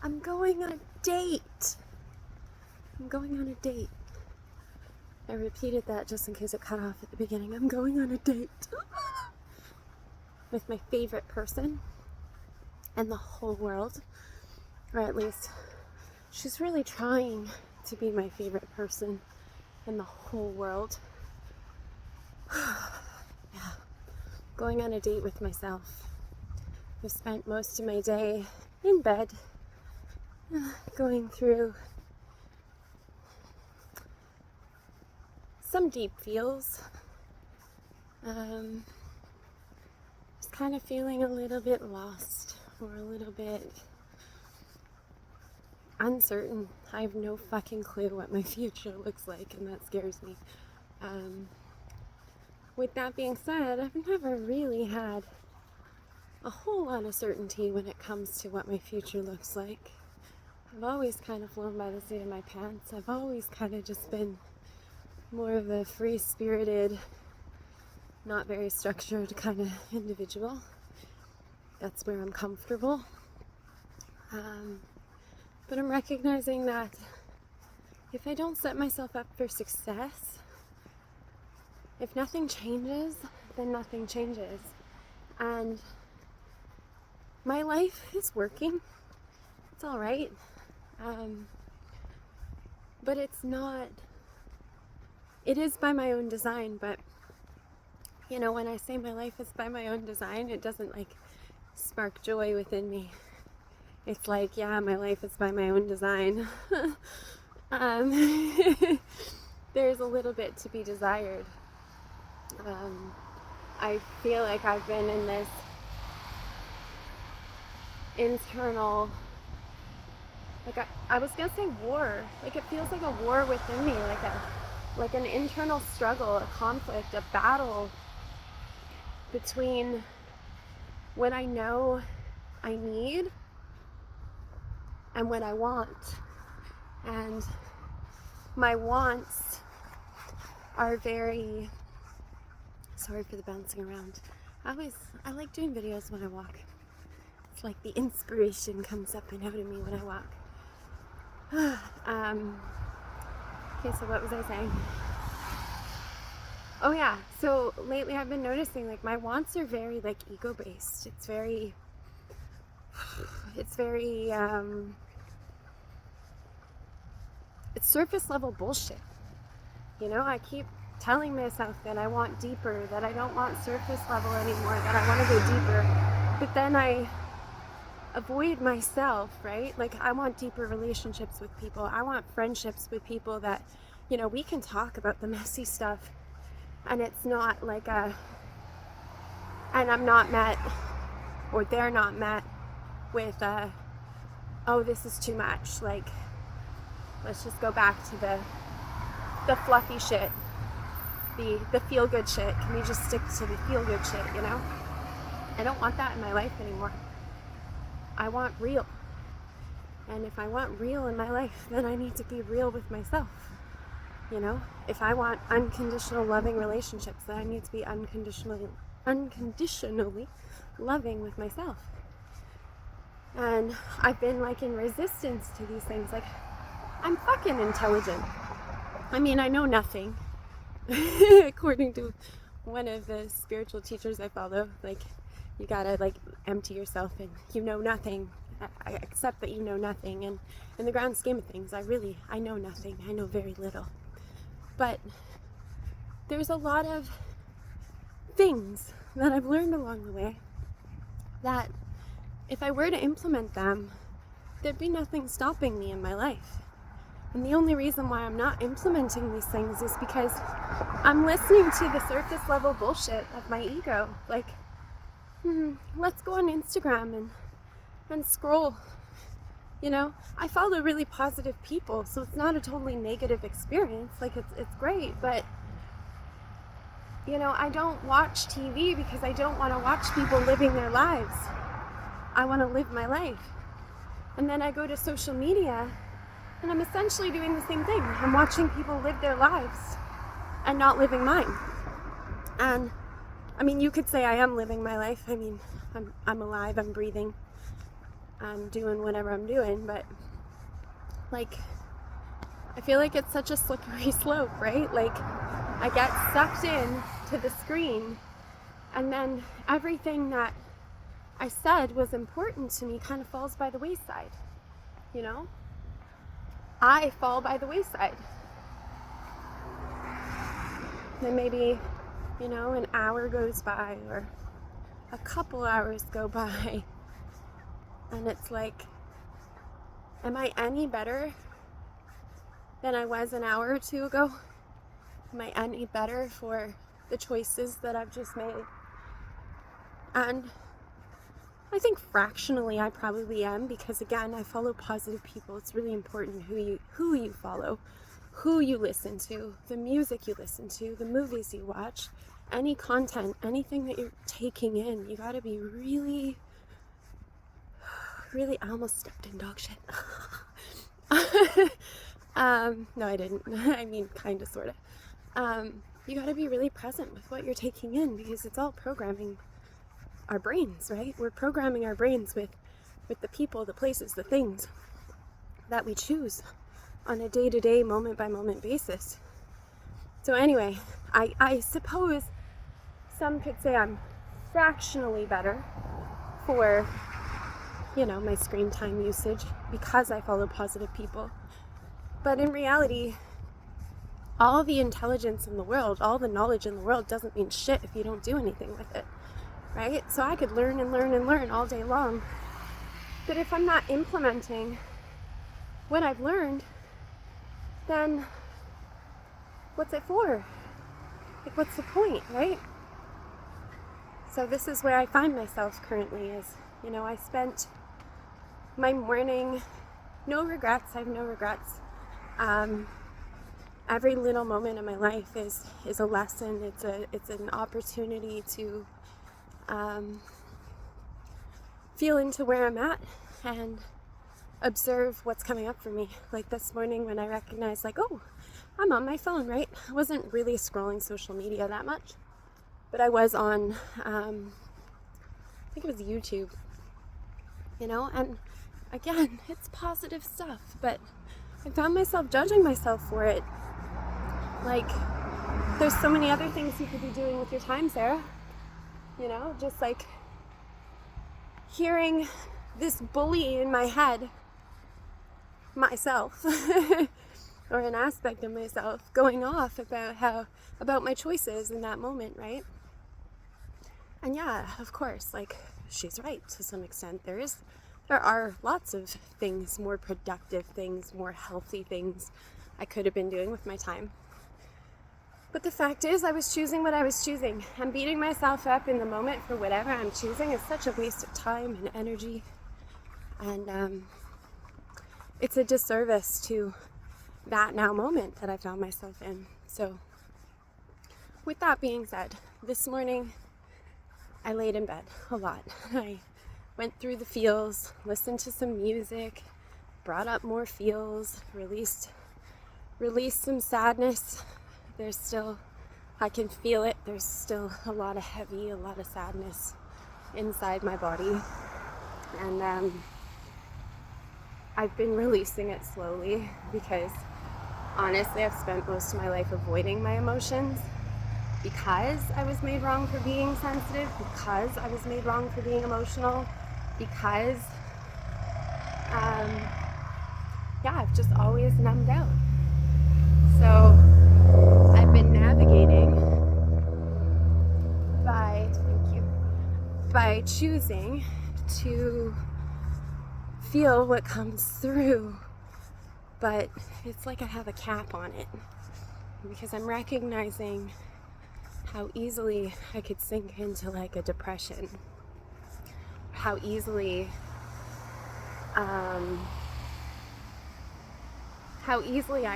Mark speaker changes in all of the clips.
Speaker 1: I'm going on a date. I'm going on a date. I repeated that just in case it cut off at the beginning. I'm going on a date with my favorite person in the whole world. Or at least, she's really trying to be my favorite person in the whole world. Yeah. Going on a date with myself. I've spent most of my day in bed, going through some deep feels. Just kind of feeling a little bit lost or a little bit uncertain. I have no fucking clue what my future looks like, and that scares me. With that being said, I've never really had a whole lot of certainty when it comes to what my future looks like. I've always kind of flown by the seat of my pants. I've always kind of just been more of a free-spirited, not very structured kind of individual. That's where I'm comfortable. But I'm recognizing that if I don't set myself up for success, if nothing changes, then nothing changes. And my life is working. It's all right. But it's not, it is by my own design, but you know, when I say my life is by my own design, it doesn't like spark joy within me. It's like, yeah, my life is by my own design. There's a little bit to be desired. I feel like I've been in this internal, like I was gonna say war. Like it feels like a war within me, like an internal struggle, a conflict, a battle between what I know I need and what I want. And my wants are very, sorry for the bouncing around. I like doing videos when I walk. It's like the inspiration comes up and out of me when I walk. Okay, so what was I saying? Oh yeah, so lately I've been noticing like my wants are very like ego-based. It's very it's surface level bullshit. You know, I keep telling myself that I want deeper, that I don't want surface level anymore, that I want to go deeper. But then I avoid myself, right? Like I want deeper relationships with people. I want friendships with people that, you know, we can talk about the messy stuff and it's not like and I'm not met, or they're not met with oh, this is too much. Like, let's just go back to the fluffy shit, the feel good shit. Can we just stick to the feel good shit, you know? I don't want that in my life anymore. I want real. And if I want real in my life, then I need to be real with myself. You know, if I want unconditional loving relationships, then I need to be unconditionally loving with myself. And I've been like in resistance to these things. Like, I'm fucking intelligent. I mean, I know nothing. According to one of the spiritual teachers I follow, like, you gotta like empty yourself and you know nothing. I accept that you know nothing, and in the grand scheme of things, I know nothing. I know very little. But there's a lot of things that I've learned along the way that if I were to implement them, there'd be nothing stopping me in my life. And the only reason why I'm not implementing these things is because I'm listening to the surface level bullshit of my ego. Like, let's go on Instagram and scroll. You know, I follow really positive people, so it's not a totally negative experience. Like, it's great, but you know, I don't watch TV because I don't want to watch people living their lives. I want to live my life. And then I go to social media and I'm essentially doing the same thing. I'm watching people live their lives and not living mine. And I mean, you could say I am living my life. I mean, I'm alive, I'm breathing. doing whatever I'm doing, but like, I feel like it's such a slippery slope, right? Like, I get sucked in to the screen, and then everything that I said was important to me kind of falls by the wayside, you know? I fall by the wayside. Then maybe, you know, an hour goes by or a couple hours go by, and it's like, am I any better than I was an hour or two ago? Am I any better for the choices that I've just made? And I think fractionally I probably am, because again, I follow positive people. It's really important who you follow, who you listen to, the music you listen to, the movies you watch, any content, anything that you're taking in. You gotta be really, I almost stepped in dog shit. No, I didn't. I mean, kind of, sort of. You gotta be really present with what you're taking in, because it's all programming our brains, right? We're programming our brains with the people, the places, the things that we choose on a day-to-day, moment-by-moment basis. So anyway, I suppose some could say I'm fractionally better for, you know, my screen time usage because I follow positive people. But in reality, all the intelligence in the world, all the knowledge in the world doesn't mean shit if you don't do anything with it, right? So I could learn and learn and learn all day long. But if I'm not implementing what I've learned, then what's it for? Like, what's the point, right? So this is where I find myself currently is, you know, I spent my morning, no regrets, I have no regrets. Every little moment of my life is a lesson. It's an opportunity to feel into where I'm at and observe what's coming up for me. Like this morning when I recognized, like, oh, I'm on my phone, right? I wasn't really scrolling social media that much, but I was on, I think it was YouTube, you know, and again, it's positive stuff, but I found myself judging myself for it. Like, there's so many other things you could be doing with your time, Sarah. You know, just like hearing this bully in my head, myself, or an aspect of myself, going off about my choices in that moment, right? And yeah, of course, like, she's right to some extent. There are lots of things, more productive things, more healthy things I could have been doing with my time. But the fact is, I was choosing what I was choosing. And beating myself up in the moment for whatever I'm choosing is such a waste of time and energy. And it's a disservice to that now moment that I found myself in. So with that being said, this morning I laid in bed a lot. I went through the feels, listened to some music, brought up more feels, released some sadness. There's still, I can feel it. There's still a lot of heavy, a lot of sadness inside my body. And I've been releasing it slowly because honestly, I've spent most of my life avoiding my emotions because I was made wrong for being sensitive, because I was made wrong for being emotional, because, I've just always numbed out. So I've been navigating by choosing to feel what comes through, but it's like I have a cap on it because I'm recognizing how easily I could sink into like a depression, how easily I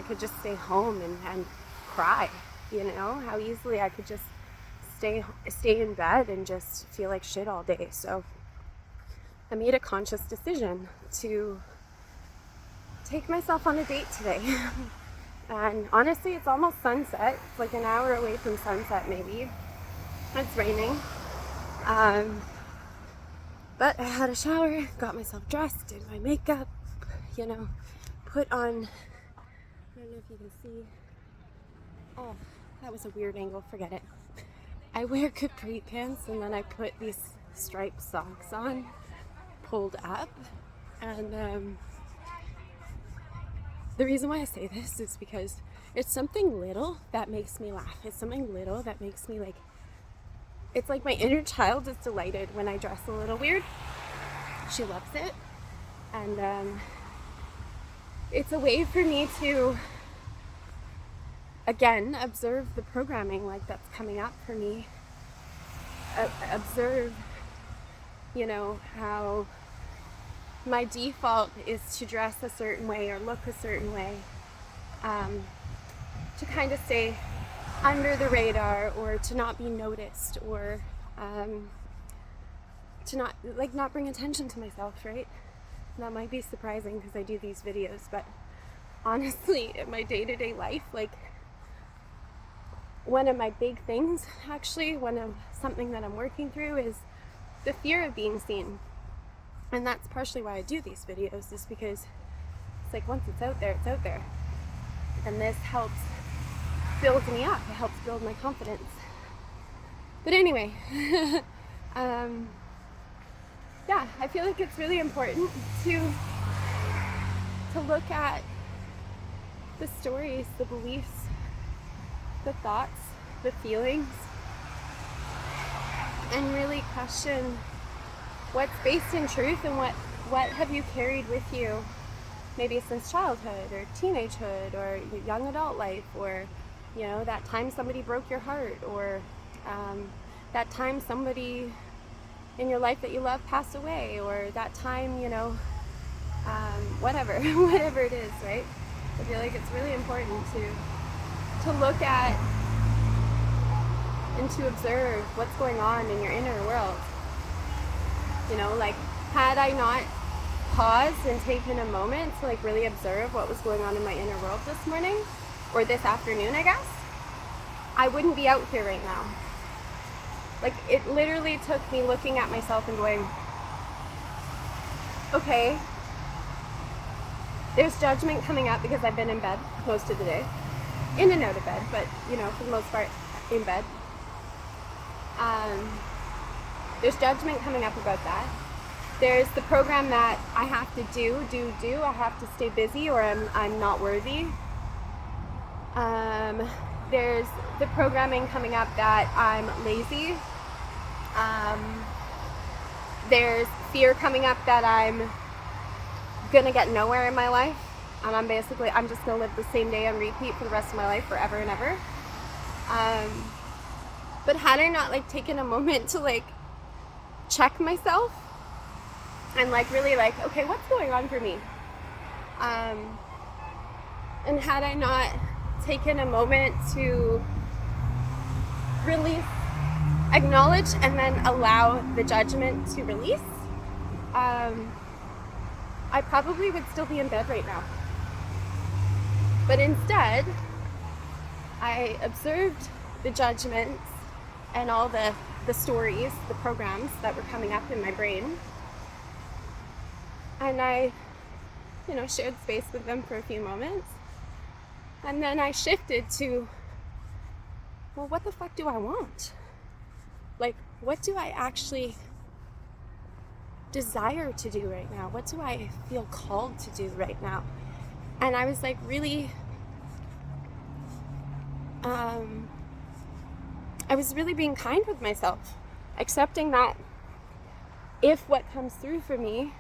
Speaker 1: could just stay home and cry, you know, how easily I could just stay in bed and just feel like shit all day. So I made a conscious decision to take myself on a date today. And honestly, it's almost sunset. It's like an hour away from sunset, maybe. It's raining. But But I had a shower, got myself dressed, did my makeup, you know, put on, I don't know if you can see, oh, that was a weird angle, forget it. I wear capri pants and then I put these striped socks on, pulled up, and the reason why I say this is because it's something little that makes me laugh. It's something little that makes me like, it's like my inner child is delighted when I dress a little weird. She loves it. And it's a way for me to, again, observe the programming like that's coming up for me. Observe, you know, how my default is to dress a certain way or look a certain way, to kind of stay under the radar or to not be noticed or to not bring attention to myself, right? That might be surprising because I do these videos, but honestly, in my day-to-day life, like, one of my big things, actually, something that I'm working through is the fear of being seen. And that's partially why I do these videos, is because it's like, once it's out there, it's out there. And this helps build me up. It helps build my confidence. But anyway, yeah, I feel like it's really important to look at the stories, the beliefs, the thoughts, the feelings, and really question what's based in truth and what have you carried with you, maybe since childhood or teenagehood or young adult life, or, you know, that time somebody broke your heart, or that time somebody in your life that you love passed away, or that time, you know, whatever it is, right? I feel like it's really important to look at and to observe what's going on in your inner world. You know, like, had I not paused and taken a moment to like really observe what was going on in my inner world this morning, or this afternoon, I guess, I wouldn't be out here right now. Like, it literally took me looking at myself and going, okay, there's judgment coming up because I've been in bed most of the day, in and out of bed, but, you know, for the most part, in bed. There's judgment coming up about that. There's the program that I have to do. I have to stay busy or I'm not worthy. There's the programming coming up that I'm lazy. There's fear coming up that I'm gonna get nowhere in my life, and I'm just gonna live the same day on repeat for the rest of my life, forever and ever. But had I not like taken a moment to like check myself and like really like, okay, what's going on for me? And had I not taken a moment to release, acknowledge, and then allow the judgment to release, I probably would still be in bed right now. But instead, I observed the judgments and all the stories, the programs that were coming up in my brain. And I, you know, shared space with them for a few moments. And then I shifted to, well, what the fuck do I want? Like, what do I actually desire to do right now? What do I feel called to do right now? And I was like really, I was really being kind with myself, accepting that if what comes through for me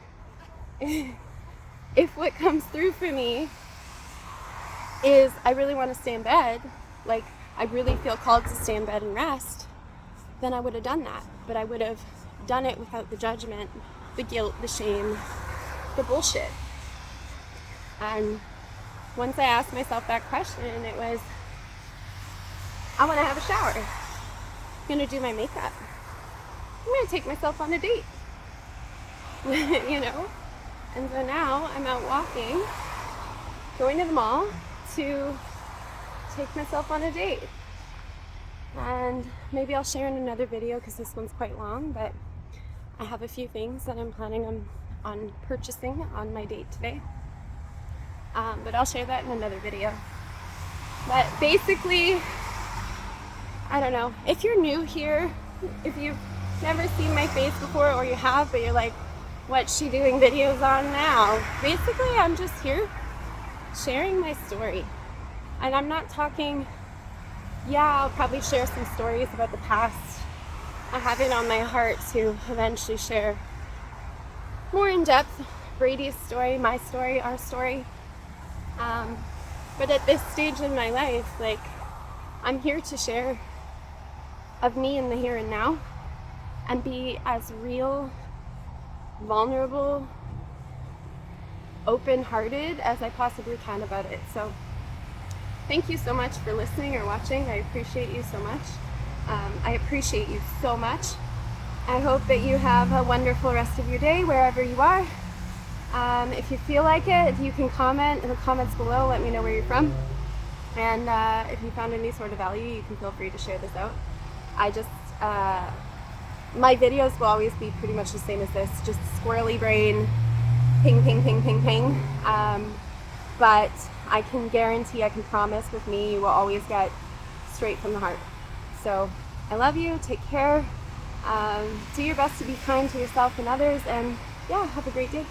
Speaker 1: is I really want to stay in bed, like I really feel called to stay in bed and rest, then I would have done that. But I would have done it without the judgment, the guilt, the shame, the bullshit. And once I asked myself that question, it was, I want to have a shower. I'm going to do my makeup. I'm going to take myself on a date. You know? And so now I'm out walking, going to the mall to take myself on a date. And maybe I'll share in another video because this one's quite long, but I have a few things that I'm planning on purchasing on my date today. But I'll share that in another video. But basically, I don't know, if you're new here, if you've never seen my face before, or you have, but you're like, what's she doing videos on now? Basically, I'm just here sharing my story. And I'm not talking, I'll probably share some stories about the past. I have it on my heart to eventually share more in depth Brady's story, my story, our story. But at this stage in my life, like, I'm here to share of me in the here and now and be as real, vulnerable, open-hearted as I possibly can about it. So thank you so much for listening or watching. I appreciate you so much. I appreciate you so much. I hope that you have a wonderful rest of your day wherever you are. If you feel like it, you can comment in the comments below. Let me know where you're from. And if you found any sort of value, you can feel free to share this out. My videos will always be pretty much the same as this, just squirrely brain, ping, ping, ping, ping, ping. But I can guarantee, I can promise with me, you will always get straight from the heart. So I love you, take care, do your best to be kind to yourself and others, and yeah, have a great day.